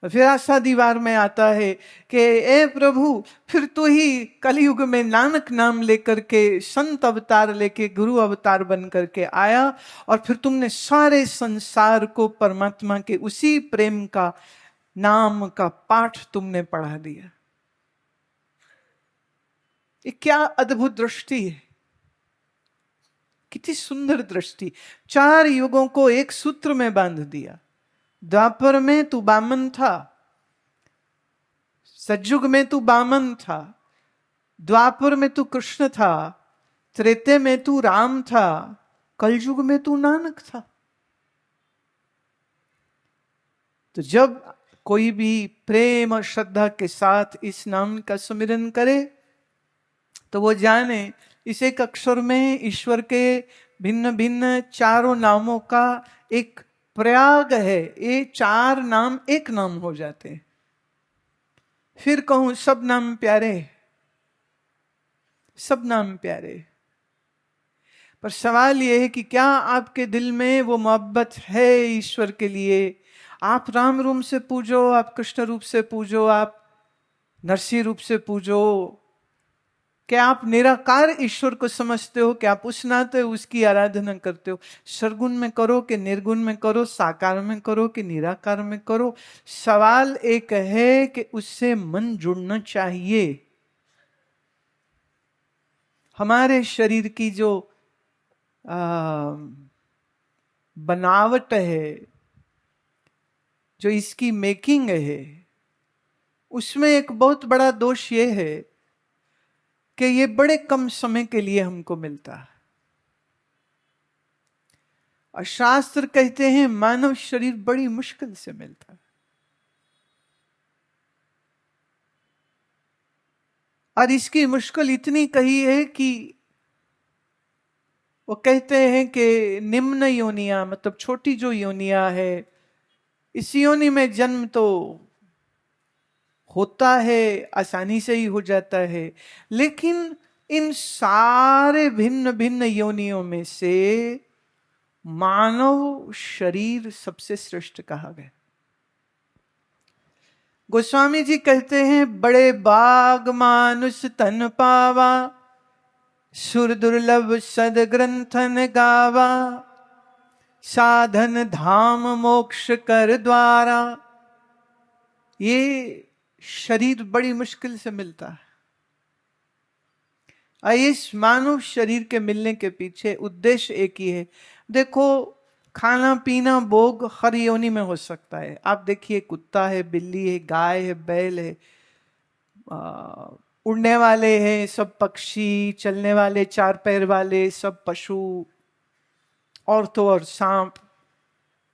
फिर आशा दीवार में आता है कि ए प्रभु, फिर तू ही कलयुग में नानक नाम लेकर के, संत अवतार लेके, गुरु अवतार बन करके आया, और फिर तुमने सारे संसार को परमात्मा के उसी प्रेम का नाम का पाठ तुमने पढ़ा दिया। ये क्या अद्भुत दृष्टि है, कितनी सुंदर दृष्टि। 4 युगों को एक सूत्र में बांध दिया। द्वापर में तू बामन था, सतयुग में तू बामन था, द्वापर में तू कृष्ण था, त्रेते में तू राम था, कलयुग में तू नानक था। तो जब कोई भी प्रेम और श्रद्धा के साथ इस नाम का सुमिरन करे तो वो जाने इस एक अक्षर में ईश्वर के भिन्न भिन्न चारों नामों का एक प्रयाग है। ये 4 नाम एक नाम हो जाते हैं। फिर कहूं सब नाम प्यारे, सब नाम प्यारे, पर सवाल यह है कि क्या आपके दिल में वो मोहब्बत है ईश्वर के लिए? आप राम रूप से पूजो, आप कृष्ण रूप से पूजो, आप नरसिंह रूप से पूजो, क्या आप निराकार ईश्वर को समझते हो? क्या आप उस नाते उसकी आराधना करते हो? सरगुण में करो कि निर्गुण में करो, साकार में करो कि निराकार में करो, सवाल एक है कि उससे मन जुड़ना चाहिए। हमारे शरीर की जो बनावट है, जो इसकी मेकिंग है, उसमें एक बहुत बड़ा दोष ये है कि ये बड़े कम समय के लिए हमको मिलता है। और शास्त्र कहते हैं मानव शरीर बड़ी मुश्किल से मिलता है। और इसकी मुश्किल इतनी कही है कि वो कहते हैं कि निम्न योनिया, मतलब छोटी जो योनिया है, इस योनि में जन्म तो होता है, आसानी से ही हो जाता है, लेकिन इन सारे भिन्न भिन्न योनियों में से मानव शरीर सबसे श्रेष्ठ कहा गया। गोस्वामी जी कहते हैं, बड़े बाग मानुष तन पावा, सुर दुर्लभ सद ग्रंथन गावा, साधन धाम मोक्ष कर द्वारा। ये शरीर बड़ी मुश्किल से मिलता है। इस मानव शरीर के मिलने के पीछे उद्देश्य एक ही है। देखो, खाना पीना भोग हर योनि में हो सकता है। आप देखिए, कुत्ता है, बिल्ली है, गाय है, बैल है, उड़ने वाले हैं सब पक्षी, चलने वाले 4 पैर वाले सब पशु, और तो और सांप,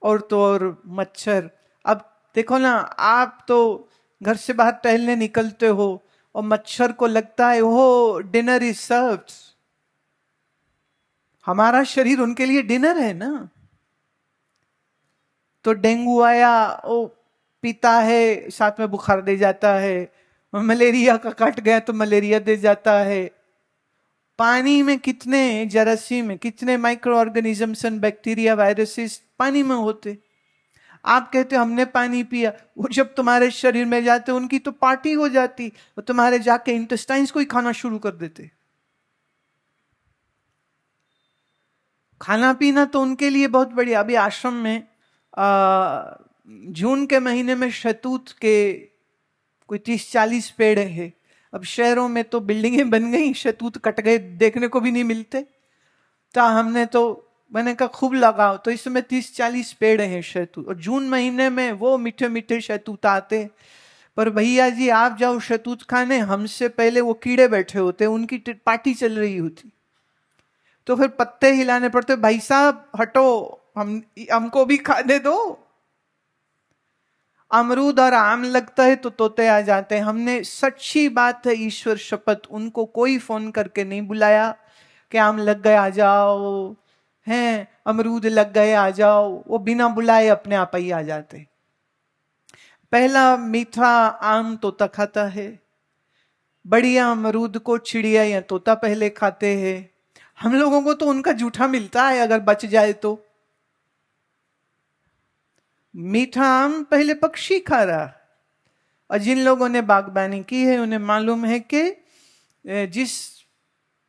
और तो और मच्छर। अब देखो ना, आप तो घर से बाहर टहलने निकलते हो और मच्छर को लगता है वो डिनर इज सर्व्ड। हमारा शरीर उनके लिए डिनर है ना। तो डेंगू आया, वो पीता है, साथ में बुखार दे जाता है। मलेरिया का कट गया तो मलेरिया दे जाता है। पानी में कितने जरासीम, कितने micro organisms and bacteria, viruses पानी में होते। आप कहते हो हमने पानी पिया, वो जब तुम्हारे शरीर में जाते उनकी तो पार्टी हो जाती, वो तुम्हारे जाके इंटेस्टाइन्स को ही खाना शुरू कर देते। खाना पीना तो उनके लिए बहुत बढ़िया। अभी आश्रम में जून के महीने में शहतूत के कोई 30-40 पेड़ है। अब शहरों में तो बिल्डिंगें बन गई, शहतूत कट गए, देखने को भी नहीं मिलते। तो मैंने कहा खूब लगाओ। तो इस समय 30-40 पेड़ हैं शहतूत, और जून महीने में वो मीठे मीठे शहतूत आते। पर भैया जी, आप जाओ शहतूत खाने, हमसे पहले वो कीड़े बैठे होते, उनकी पार्टी चल रही होती। तो फिर पत्ते हिलाने पड़ते, भाई साहब हटो, हमको भी खाने दो। अमरूद और आम लगता है तो तोते आ जाते हैं। हमने, सच्ची बात है, ईश्वर शपथ, उनको कोई फोन करके नहीं बुलाया कि आम लग गए आ जाओ, हैं अमरूद लग गए आ जाओ। वो बिना बुलाए अपने आप ही आ जाते। पहला मीठा आम तोता खाता है, बढ़िया अमरूद को चिड़िया या तोता पहले खाते हैं। हम लोगों को तो उनका जूठा मिलता है अगर बच जाए तो। मीठा आम पहले पक्षी खा रहा। और जिन लोगों ने बागबानी की है उन्हें मालूम है कि जिस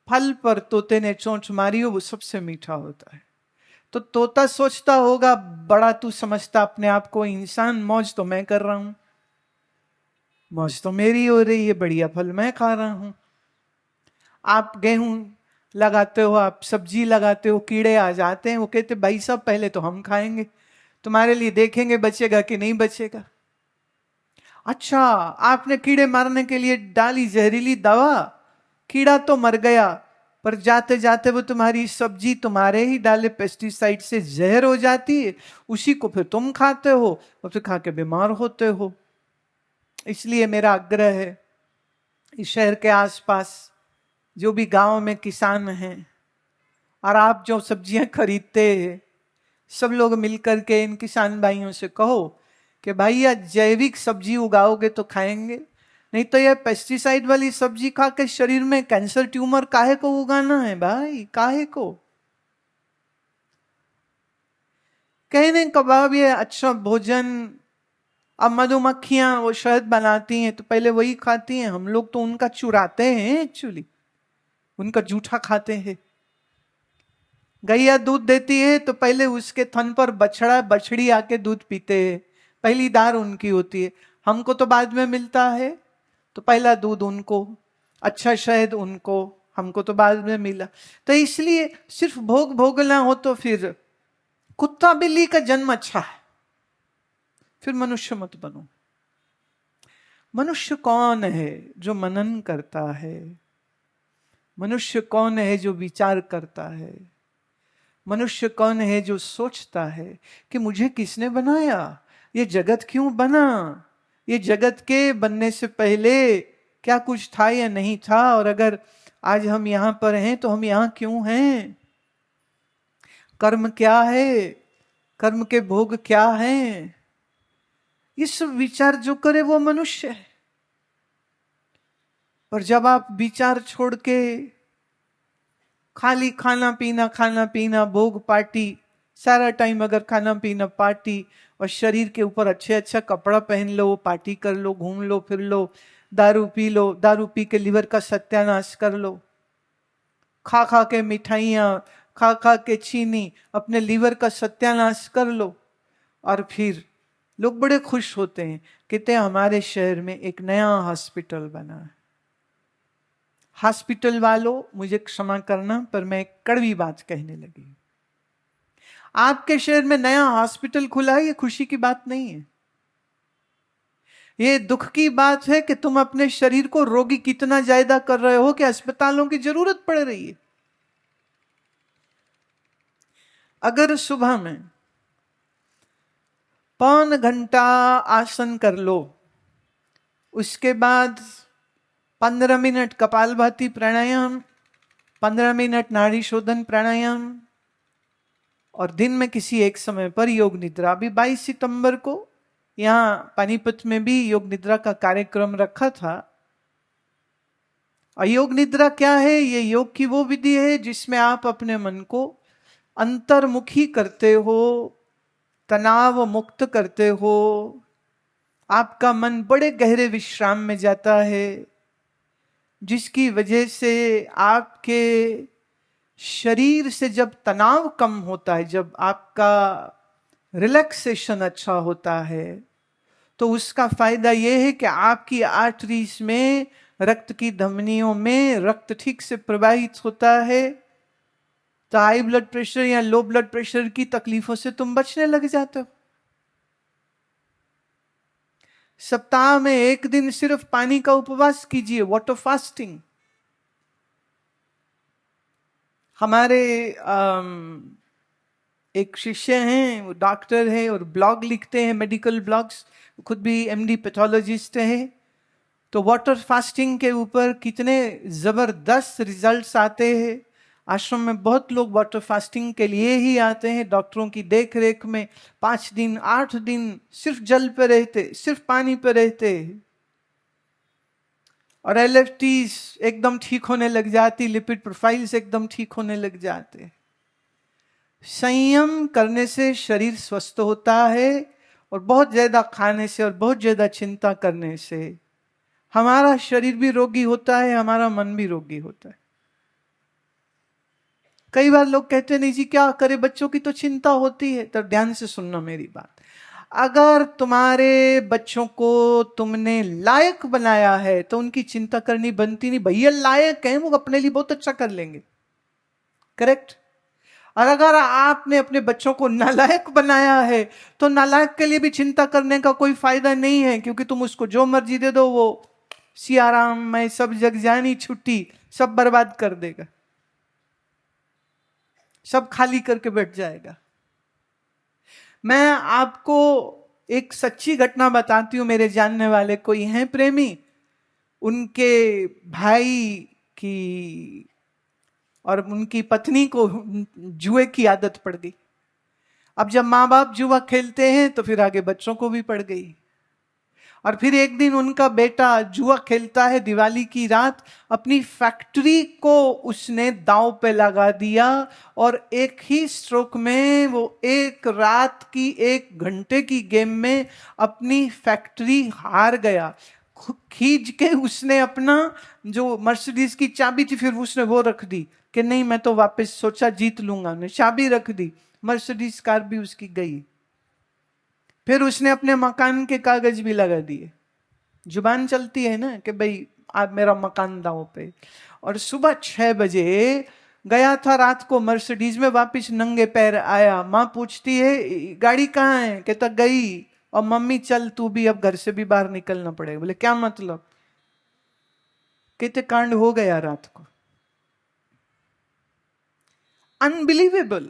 फल पर तोते ने चोंच मारी हो वो सबसे मीठा होता है। तो तोता सोचता होगा, बड़ा तू समझता अपने आप को इंसान, मौज तो मैं कर रहा हूं, मौज तो मेरी हो रही है, बढ़िया फल मैं खा रहा हूं। आप गेहूं लगाते हो, आप सब्जी लगाते हो, कीड़े आ जाते हैं, वो कहते भाई साहब पहले तो हम खाएंगे, तुम्हारे लिए देखेंगे बचेगा कि नहीं बचेगा। अच्छा, आपने कीड़े मारने के लिए डाली जहरीली दवा, कीड़ा तो मर गया, पर जाते जाते वो तुम्हारी सब्जी तुम्हारे ही डाले पेस्टिसाइड से जहर हो जाती है, उसी को फिर तुम खाते हो और फिर खा के बीमार होते हो। इसलिए मेरा आग्रह है, इस शहर के आसपास जो भी गांव में किसान हैं और आप जो सब्जियां खरीदते हैं, सब लोग मिलकर के इन किसान भाइयों से कहो कि भैया जैविक सब्जी उगाओगे तो खाएंगे, नहीं तो ये पेस्टिसाइड वाली सब्जी खा के शरीर में कैंसर ट्यूमर काहे को उगाना है भाई, काहे को। कहने कबाब ये अच्छा भोजन। अब मधुमक्खियां वो शहद बनाती हैं तो पहले वही खाती हैं, हम लोग तो उनका चुराते हैं, एक्चुअली उनका जूठा खाते हैं। गैया दूध देती है तो पहले उसके थन पर बछड़ा बछड़ी आके दूध पीते हैं, पहली दार उनकी होती है। हमको तो बाद में मिलता है, तो पहला दूध उनको, अच्छा शहद उनको, हमको तो बाद में मिला। तो इसलिए सिर्फ भोग भोगना हो तो फिर कुत्ता बिल्ली का जन्म अच्छा है, फिर मनुष्य मत बनो। मनुष्य कौन है जो मनन करता है? मनुष्य कौन है जो विचार करता है? मनुष्य कौन है जो सोचता है कि मुझे किसने बनाया, ये जगत क्यों बना, ये जगत के बनने से पहले क्या कुछ था या नहीं था, और अगर आज हम यहां पर हैं तो हम यहां क्यों हैं, कर्म क्या है, कर्म के भोग क्या हैं। ये सब विचार जो करे वो मनुष्य है। पर जब आप विचार छोड़ के खाली खाना पीना भोग पार्टी, सारा टाइम अगर खाना पीना पार्टी, और शरीर के ऊपर अच्छे अच्छा कपड़ा पहन लो, पार्टी कर लो, घूम लो फिर लो, दारू पी लो, दारू पी के लिवर का सत्यानाश कर लो, खा खा के मिठाइयां, खा खा के चीनी अपने लिवर का सत्यानाश कर लो, और फिर लोग बड़े खुश होते हैं, कहते हैं हमारे शहर में एक नया हॉस्पिटल बना है। हॉस्पिटल वालों मुझे क्षमा करना, पर मैं एक कड़वी बात कहने लगी। आपके शहर में नया हॉस्पिटल खुला है, ये खुशी की बात नहीं है, ये दुख की बात है कि तुम अपने शरीर को रोगी कितना ज्यादा कर रहे हो कि अस्पतालों की जरूरत पड़ रही है। अगर सुबह में 5 घंटा आसन कर लो, उसके बाद 15 मिनट कपालभाति प्राणायाम, 15 मिनट नाड़ी शोधन प्राणायाम, और दिन में किसी एक समय पर योग निद्रा। अभी 22 सितंबर को यहां पानीपत में भी योग निद्रा का कार्यक्रम रखा था। और योग निद्रा क्या है? ये योग की वो विधि है जिसमें आप अपने मन को अंतर्मुखी करते हो, तनाव मुक्त करते हो, आपका मन बड़े गहरे विश्राम में जाता है, जिसकी वजह से आपके शरीर से जब तनाव कम होता है, जब आपका रिलैक्सेशन अच्छा होता है, तो उसका फायदा यह है कि आपकी आर्टरीज में, रक्त की धमनियों में रक्त ठीक से प्रवाहित होता है, तो हाई ब्लड प्रेशर या लो ब्लड प्रेशर की तकलीफों से तुम बचने लग जाते हो। सप्ताह में एक दिन सिर्फ पानी का उपवास कीजिए, वाटर फास्टिंग। हमारे एक शिष्य हैं, वो डॉक्टर हैं और ब्लॉग लिखते हैं, मेडिकल ब्लॉग्स, खुद भी एमडी पैथोलॉजिस्ट हैं। तो वाटर फास्टिंग के ऊपर कितने जबरदस्त रिजल्ट्स आते हैं। आश्रम में बहुत लोग वाटर फास्टिंग के लिए ही आते हैं, डॉक्टरों की देख रेख में 5 दिन 8 दिन सिर्फ जल पे रहते, सिर्फ पानी पे रहते, और एलएफटीज एकदम ठीक होने लग जाती, लिपिड प्रोफाइल्स एकदम ठीक होने लग जाते। संयम करने से शरीर स्वस्थ होता है और बहुत ज्यादा खाने से और बहुत ज्यादा चिंता करने से हमारा शरीर भी रोगी होता है, हमारा मन भी रोगी होता है। कई बार लोग कहते नहीं जी क्या करे, बच्चों की तो चिंता होती है। तो ध्यान से सुनना मेरी बात। अगर तुम्हारे बच्चों को तुमने लायक बनाया है तो उनकी चिंता करनी बनती नहीं। भैया लायक हैं, वो अपने लिए बहुत अच्छा कर लेंगे, करेक्ट। और अगर आपने अपने बच्चों को नालायक बनाया है तो नालायक के लिए भी चिंता करने का कोई फायदा नहीं है, क्योंकि तुम उसको जो मर्जी दे दो, वो सियाराम मैं सब जग जानी छुट्टी सब बर्बाद कर देगा, सब खाली करके बैठ जाएगा। मैं आपको एक सच्ची घटना बताती हूं। मेरे जानने वाले कोई हैं प्रेमी, उनके भाई की और उनकी पत्नी को जुए की आदत पड़ गई। अब जब माँ बाप जुआ खेलते हैं तो फिर आगे बच्चों को भी पड़ गई। और फिर एक दिन उनका बेटा जुआ खेलता है, दिवाली की रात अपनी फैक्ट्री को उसने दांव पे लगा दिया और एक ही स्ट्रोक में वो एक रात की 1 घंटे की गेम में अपनी फैक्ट्री हार गया। खींच के उसने अपना जो मर्सिडीज की चाबी थी फिर उसने वो रख दी कि नहीं मैं तो वापस सोचा जीत लूंगा, उसने चाबी रख दी, मर्सिडीज कार भी उसकी गई। फिर उसने अपने मकान के कागज भी लगा दिए। जुबान चलती है ना कि भाई आप मेरा मकान दांव पे। और सुबह 6 बजे गया था रात को मर्सिडीज में, वापस नंगे पैर आया। माँ पूछती है गाड़ी कहाँ है, कहता गई। और मम्मी चल तू भी अब घर से भी बाहर निकलना पड़ेगा। बोले क्या मतलब, कहते कांड हो गया रात को। अनबिलीवेबल।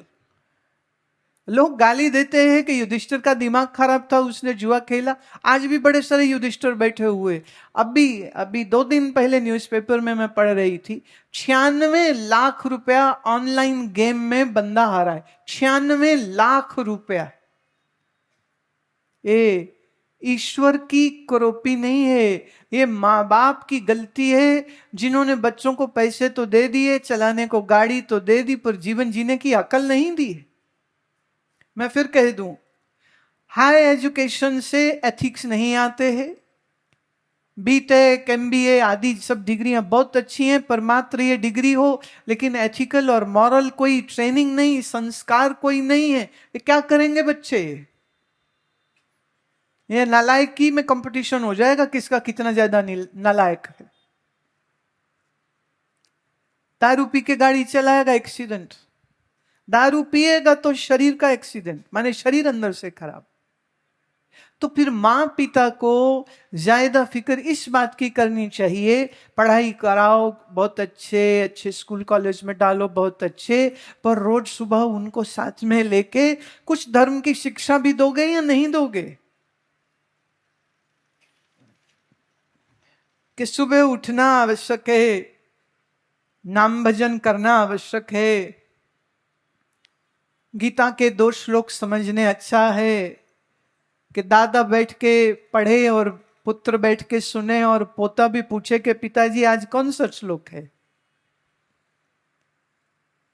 लोग गाली देते हैं कि युधिष्ठिर का दिमाग खराब था, उसने जुआ खेला। आज भी बड़े सारे युधिष्ठिर बैठे हुए। अभी अभी 2 दिन पहले न्यूज़पेपर में मैं पढ़ रही थी, 96 लाख रुपया ऑनलाइन गेम में बंदा हारा है। 96 लाख रुपया। ये ईश्वर की करोपी नहीं है, ये माँ बाप की गलती है, जिन्होंने बच्चों को पैसे तो दे दिए, चलाने को गाड़ी तो दे दी, पर जीवन जीने की अकल नहीं दी। मैं फिर कह दूं, हाई एजुकेशन से एथिक्स नहीं आते हैं। बीटेक एमबीए आदि सब डिग्रियां बहुत अच्छी हैं, पर मात्र ये डिग्री हो लेकिन एथिकल और मॉरल कोई ट्रेनिंग नहीं, संस्कार कोई नहीं है, ये क्या करेंगे बच्चे। ये नालायकी में कंपटीशन हो जाएगा किसका कितना ज्यादा नालायक है। दारू पी के गाड़ी चलाएगा, एक्सीडेंट। दारू पिएगा तो शरीर का एक्सीडेंट, माने शरीर अंदर से खराब। तो फिर माँ पिता को ज्यादा फिक्र इस बात की करनी चाहिए, पढ़ाई कराओ, बहुत अच्छे अच्छे स्कूल कॉलेज में डालो, बहुत अच्छे, पर रोज सुबह उनको साथ में लेके कुछ धर्म की शिक्षा भी दोगे या नहीं दोगे। कि सुबह उठना आवश्यक है, नाम भजन करना आवश्यक है, गीता के 2 श्लोक समझने अच्छा है, कि दादा बैठ के पढ़े और पुत्र बैठ के सुने और पोता भी पूछे कि पिताजी आज कौन सा श्लोक है।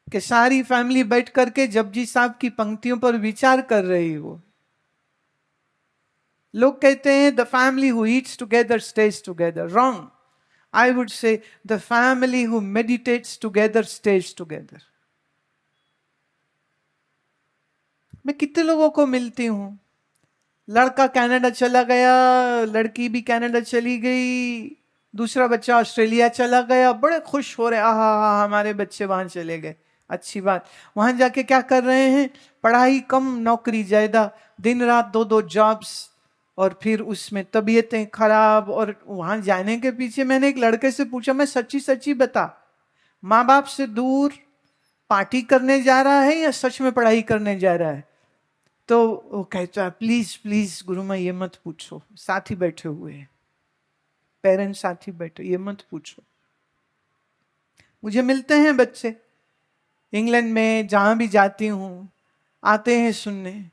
कि सारी फैमिली बैठ करके जपजी साहब की पंक्तियों पर विचार कर रही हो। लोग कहते हैं the family who eats together stage together, wrong. I would say the family who meditates together stage together. मैं कितने लोगों को मिलती हूं, लड़का कनाडा चला गया, लड़की भी कनाडा चली गई, दूसरा बच्चा ऑस्ट्रेलिया चला गया, बड़े खुश हो रहे, आहा हमारे बच्चे वहां चले गए, अच्छी बात। वहां जाके क्या कर रहे हैं, पढ़ाई कम नौकरी ज्यादा, दिन रात 2-2 जॉब्स, और फिर उसमें तबीयतें खराब। और वहां जाने के पीछे मैंने एक लड़के से पूछा, मैं सच्ची सच्ची बता, माँ बाप से दूर पार्टी करने जा रहा है या सच में पढ़ाई करने जा रहा है। तो वो कहता है प्लीज प्लीज गुरुमा ये मत पूछो, साथ ही बैठे हुए हैं, पेरेंट्स साथ ही बैठे, ये मत पूछो। मुझे मिलते हैं बच्चे इंग्लैंड में, जहां भी जाती हूं आते हैं सुनने,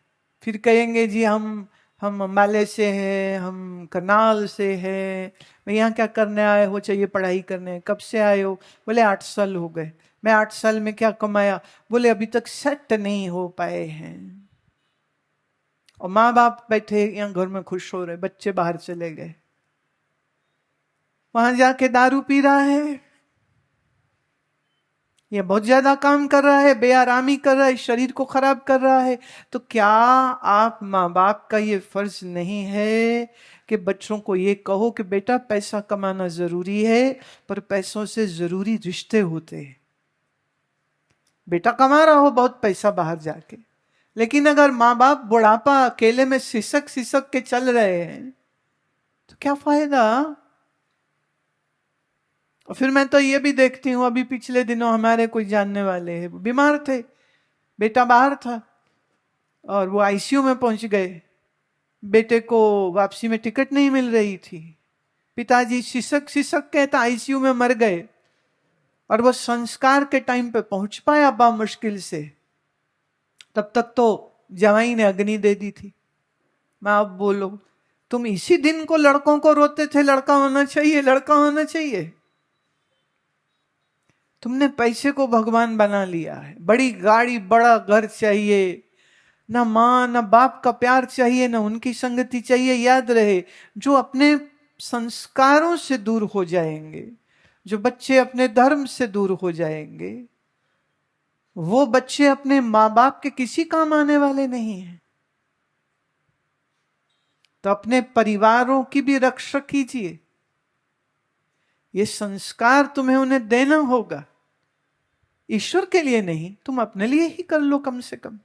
फिर कहेंगे जी हम अम्बाले से हैं, हम करनाल से हैं, मैं यहाँ क्या करने आए हो, चाहिए पढ़ाई करने। कब से आए हो, बोले 8 साल हो गए। मैं 8 साल में क्या कमाया, बोले अभी तक सेट नहीं हो पाए हैं। और माँ बाप बैठे यहाँ घर में खुश हो रहे, बच्चे बाहर चले गए, वहां जाके दारू पी रहा है, ये बहुत ज्यादा काम कर रहा है, बेआरामी कर रहा है, शरीर को खराब कर रहा है। तो क्या आप माँ बाप का ये फर्ज नहीं है कि बच्चों को ये कहो कि बेटा पैसा कमाना जरूरी है, पर पैसों से जरूरी रिश्ते होते हैं। बेटा कमा रहा हो बहुत पैसा बाहर जाके, लेकिन अगर माँ बाप बुढ़ापा अकेले में सिसक सिसक के चल रहे हैं तो क्या फायदा। और फिर मैं तो ये भी देखती हूं, अभी पिछले दिनों हमारे कोई जानने वाले हैं, वो बीमार थे, बेटा बाहर था और वो आईसीयू में पहुंच गए, बेटे को वापसी में टिकट नहीं मिल रही थी, पिताजी सिसक सिसक के तो आईसीयू में मर गए, और वो संस्कार के टाइम पे पहुंच पाया बा मुश्किल से, तब तक तो जवाई ने अग्नि दे दी थी। मैं अब बोलो, तुम इसी दिन को लड़कों को रोते थे लड़का होना चाहिए, लड़का होना चाहिए। तुमने पैसे को भगवान बना लिया है, बड़ी गाड़ी बड़ा घर चाहिए, ना माँ ना बाप का प्यार चाहिए, ना उनकी संगति चाहिए। याद रहे, जो अपने संस्कारों से दूर हो जाएंगे, जो बच्चे अपने धर्म से दूर हो जाएंगे, वो बच्चे अपने माँ बाप के किसी काम आने वाले नहीं हैं। तो अपने परिवारों की भी रक्षा कीजिए, ये संस्कार तुम्हें उन्हें देना होगा, ईश्वर के लिए नहीं, तुम अपने लिए ही कर लो कम से कम।